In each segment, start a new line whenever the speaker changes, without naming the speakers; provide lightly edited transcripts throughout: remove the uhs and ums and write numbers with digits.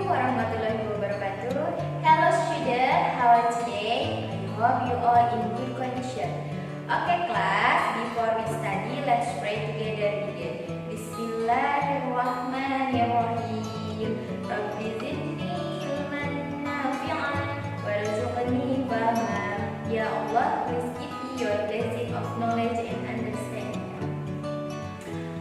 warahmatullahi wabarakatuh. Hello student, how are you today? I hope you all in good condition. Okay class, before we study, let's pray together again. Bismillahirrahmanirrahim. Rabbi zidni ilman nafi'an warzuqni fahman. Ya Allah, please give me your blessing of knowledge and understanding.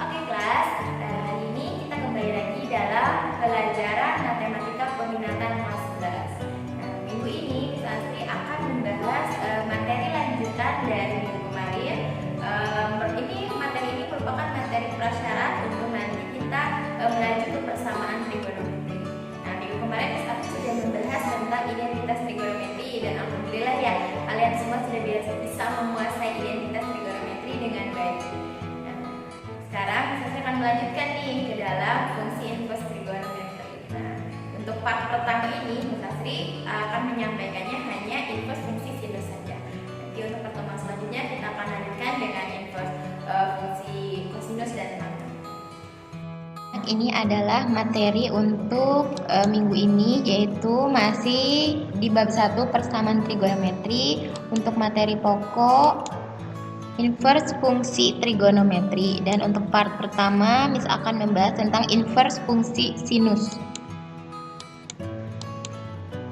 Oke kelas, hari ini kita kembali lagi dalam pelajaran matematika peminatan kelas 11. Nah, minggu ini Miss Astri akan membahas materi lanjutan dari minggu kemarin. Materi ini merupakan materi prasyarat untuk nanti kita melanjut ke persamaan trigonometri. Nah, minggu kemarin Miss Astri sudah membahas tentang identitas trigonometri dan alhamdulillah ya kalian semua sudah bisa menguasai identitas trigonometri dengan baik. Sekarang saya akan melanjutkan nih ke dalam fungsi inverse trigonometri. Nah, untuk part pertama ini, Mas Asri akan menyampaikannya hanya inverse fungsi sinus saja. Nanti untuk pertemuan selanjutnya kita akan lanjutkan dengan inverse fungsi kosinus dan tangga.
Ini adalah materi untuk minggu ini, yaitu masih di bab 1 persamaan trigonometri untuk materi pokok inverse fungsi trigonometri. Dan untuk part pertama Miss akan membahas tentang inverse fungsi sinus.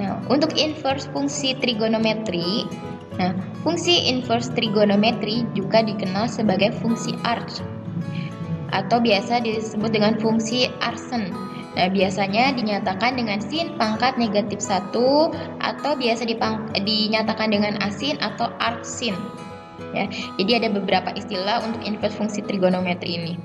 Nah, untuk inverse fungsi trigonometri, fungsi inverse trigonometri juga dikenal sebagai fungsi arc atau biasa disebut dengan fungsi arsen. Nah, biasanya dinyatakan dengan sin pangkat negatif 1 atau biasa dinyatakan dengan asin atau arc sin. Ya, jadi ada beberapa istilah untuk inverse fungsi trigonometri ini.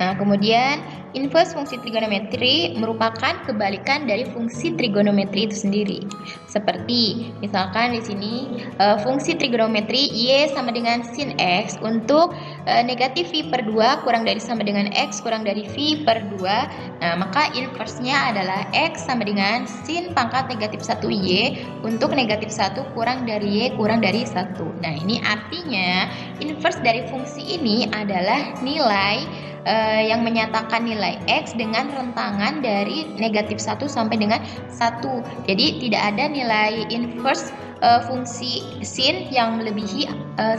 Nah, kemudian inverse fungsi trigonometri merupakan kebalikan dari fungsi trigonometri itu sendiri. Seperti misalkan di sini fungsi trigonometri y sama dengan sin x untuk negatif v per 2 kurang dari sama dengan x kurang dari v per 2. Nah, maka inverse-nya adalah x sama dengan sin pangkat negatif 1y untuk negatif 1 kurang dari y kurang dari 1. Nah, ini artinya inverse dari fungsi ini adalah nilai yang menyatakan nilai x dengan rentangan dari negatif 1 sampai dengan 1. Jadi tidak ada nilai inverse fungsi sin yang melebihi 1.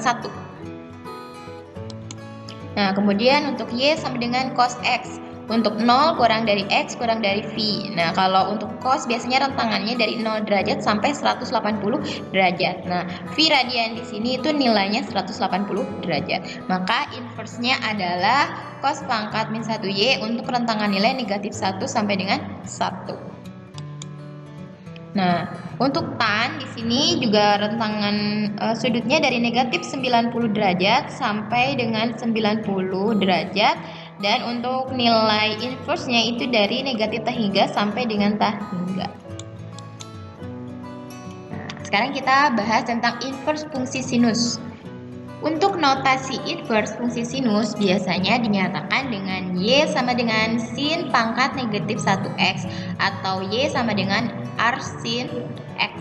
Nah, kemudian untuk y sama dengan cos x untuk 0 kurang dari x kurang dari v. Nah, kalau untuk cos biasanya rentangannya dari 0 derajat sampai 180 derajat. Nah, v radian di sini itu nilainya 180 derajat. Maka inverse-nya adalah cos pangkat min 1y untuk rentangan nilai negatif 1 sampai dengan 1. Nah, untuk tan di sini juga rentangan sudutnya dari negatif 90 derajat sampai dengan 90 derajat. Dan untuk nilai inverse-nya itu dari negatif tahingga sampai dengan tahingga. Nah, sekarang kita bahas tentang inverse fungsi sinus. Untuk notasi inverse fungsi sinus biasanya dinyatakan dengan y sama dengan sin pangkat negatif 1x atau y sama dengan r sin x.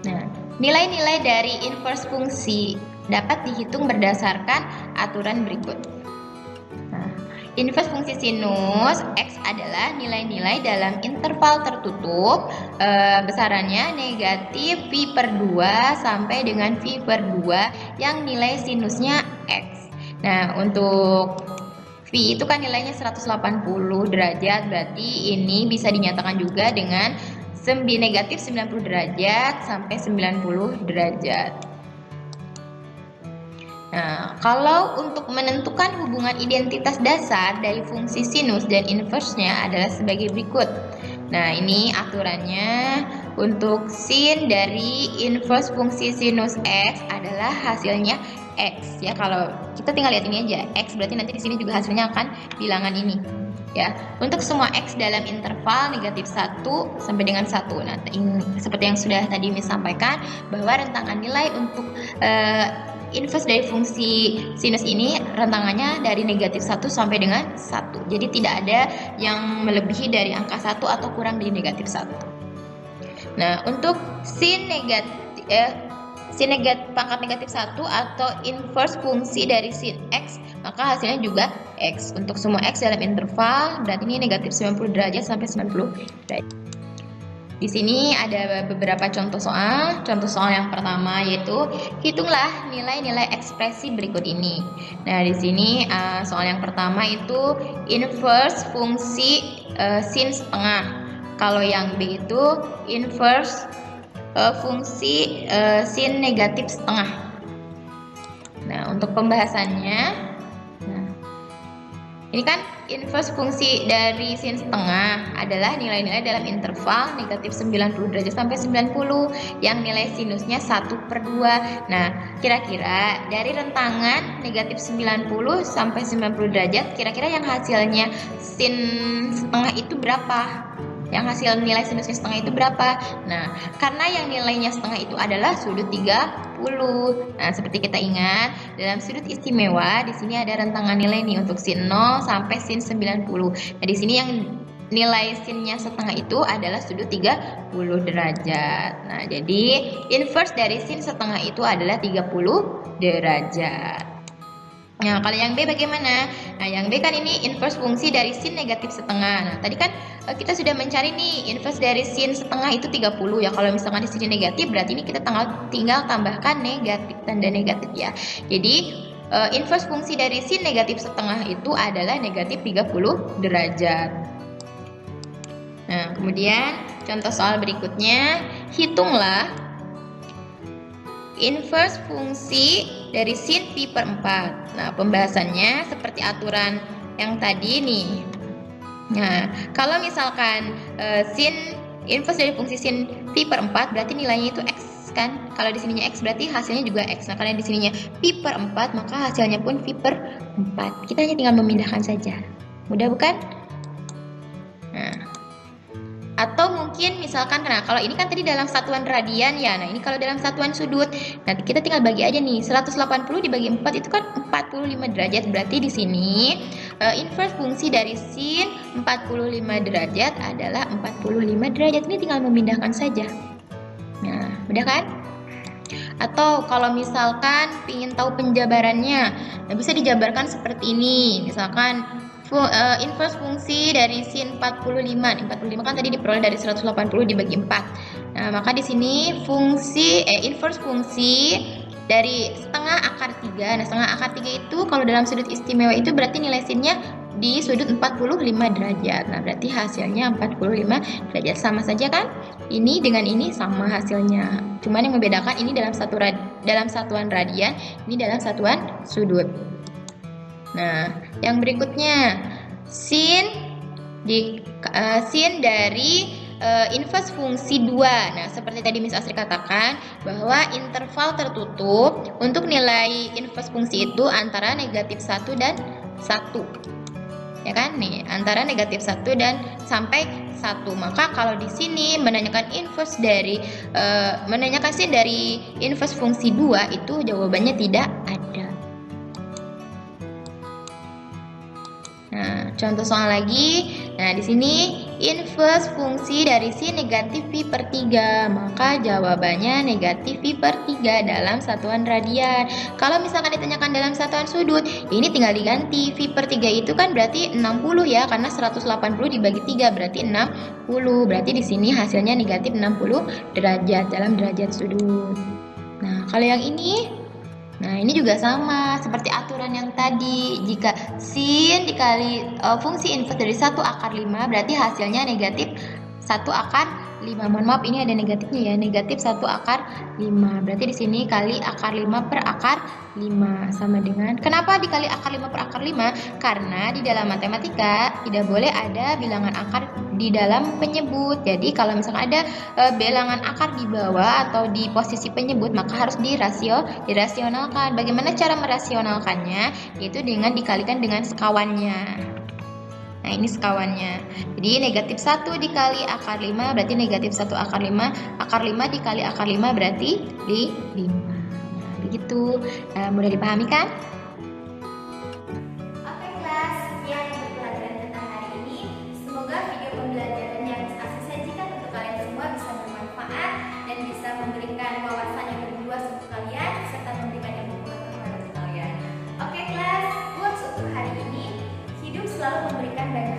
Nah, nilai-nilai dari inverse fungsi dapat dihitung berdasarkan aturan berikut. Nah, inverse fungsi sinus x adalah nilai-nilai dalam interval tertutup besarannya negatif v per 2 sampai dengan v per 2 yang nilai sinusnya x. Nah, untuk v itu kan nilainya 180 derajat, berarti ini bisa dinyatakan juga dengan negatif 90 derajat sampai 90 derajat. Nah, kalau untuk menentukan hubungan identitas dasar dari fungsi sinus dan inverse-nya adalah sebagai berikut. Nah, ini aturannya untuk sin dari inverse fungsi sinus x adalah hasilnya x. Ya, kalau kita tinggal lihat ini aja, x berarti nanti di sini juga hasilnya akan bilangan ini. Ya, untuk semua x dalam interval negatif 1 sampai dengan 1. Nah, seperti yang sudah tadi Miss sampaikan bahwa rentangan nilai untuk inverse dari fungsi sinus ini rentangannya dari negatif 1 sampai dengan 1. Jadi tidak ada yang melebihi dari angka 1 atau kurang dari negatif 1. Nah, untuk sin sin pangkat negatif 1 atau inverse fungsi dari sin X, maka hasilnya juga X. Untuk semua X dalam interval, berarti ini negatif 90 derajat sampai 90 derajat. Di sini ada beberapa contoh soal. Contoh soal yang pertama yaitu hitunglah nilai-nilai ekspresi berikut ini. Nah, di sini soal yang pertama itu inverse fungsi sin setengah. Kalau yang B itu inverse fungsi sin negatif setengah. Nah, untuk pembahasannya, nah, ini kan inverse fungsi dari sin setengah adalah nilai-nilai dalam interval negatif 90 derajat sampai 90 yang nilai sinusnya 1/2. Nah, kira-kira dari rentangan negatif 90 sampai 90 derajat, kira-kira yang hasilnya sin setengah itu berapa? Yang hasil nilai sinusnya setengah itu berapa? Nah, karena yang nilainya setengah itu adalah sudut 30. Nah, seperti kita ingat, dalam sudut istimewa di sini ada rentangan nilai nih untuk sin 0 sampai sin 90. Nah, di sini yang nilai sinnya setengah itu adalah sudut 30 derajat. Nah, jadi inverse dari sin setengah itu adalah 30 derajat. Nah, kalau yang B bagaimana? Nah, yang B kan ini inverse fungsi dari sin negatif setengah. Nah, tadi kan kita sudah mencari nih inverse dari sin setengah itu 30 ya. Kalau misalkan di sini negatif, berarti ini kita tinggal tambahkan negatif, tanda negatif ya. Jadi inverse fungsi dari sin negatif setengah itu adalah negatif 30 derajat. Nah, kemudian contoh soal berikutnya, hitunglah inverse fungsi dari sin pi/4. Nah, pembahasannya seperti aturan yang tadi nih. Nah, kalau misalkan sin inverse dari fungsi sin pi/4 berarti nilainya itu X kan? Kalau di sininya X berarti hasilnya juga X. Nah, karena di sininya pi/4 maka hasilnya pun pi/4. Kita hanya tinggal memindahkan saja. Mudah bukan? Nah, atau mungkin misalkan, nah kalau ini kan tadi dalam satuan radian ya, nah ini kalau dalam satuan sudut, nanti kita tinggal bagi aja nih, 180 dibagi 4 itu kan 45 derajat, berarti di sini inverse fungsi dari sin 45 derajat adalah 45 derajat, ini tinggal memindahkan saja. Nah, mudah kan? Atau kalau misalkan ingin tahu penjabarannya, nah bisa dijabarkan seperti ini, misalkan inverse fungsi dari sin 45. 45 kan tadi diperoleh dari 180 dibagi 4. Nah, maka di sini inverse fungsi dari setengah akar 3. Nah, setengah akar 3 itu kalau dalam sudut istimewa itu berarti nilai sinnya di sudut 45 derajat. Nah, berarti hasilnya 45 derajat. Sama saja kan? Ini dengan ini sama hasilnya. Cuman yang membedakan ini dalam satuan radian, ini dalam satuan sudut. Nah, yang berikutnya sin dari inverse fungsi 2. Nah, seperti tadi Miss Asri katakan bahwa interval tertutup untuk nilai inverse fungsi itu antara negatif 1 dan 1. Ya kan? Nih, antara negatif 1 dan sampai 1. Maka kalau di sini menanyakan sin dari inverse fungsi 2 itu jawabannya tidak ada. Nah, contoh soal lagi. Nah, di sini inverse fungsi dari sin negatif pi/3. Maka jawabannya negatif pi/3 dalam satuan radian. Kalau misalkan ditanyakan dalam satuan sudut, ini tinggal diganti. Pi/3 itu kan berarti 60 ya, karena 180 dibagi 3 berarti 60. Berarti di sini hasilnya negatif 60 derajat dalam derajat sudut. Nah, kalau yang ini, nah ini juga sama seperti aturan yang tadi. Jika sin dikali fungsi inverse dari 1 akar 5 berarti hasilnya negatif 1 akar 5. Mohon maaf, ini ada negatifnya ya, negatif 1 akar 5. Berarti di sini kali akar 5 per akar 5 sama dengan, kenapa dikali akar 5 per akar 5? Karena di dalam matematika tidak boleh ada bilangan akar di dalam penyebut. Jadi kalau misalkan ada bilangan akar di bawah atau di posisi penyebut, maka harus dirasionalkan. Bagaimana cara merasionalkannya? Yaitu dengan dikalikan dengan sekawannya. Nah, ini sekawannya. Jadi negatif 1 dikali akar 5 berarti negatif 1 akar 5. Akar 5 dikali akar 5 berarti 5. Nah, begitu. Mudah dipahami kan?
Oke kelas, sekian untuk pelajaran tentang hari ini. Semoga video pembelajaran yang saya sajikan untuk kalian semua bisa bermanfaat dan bisa memberikan wawasan yang lebih luas untuk kalian. memberikan banyak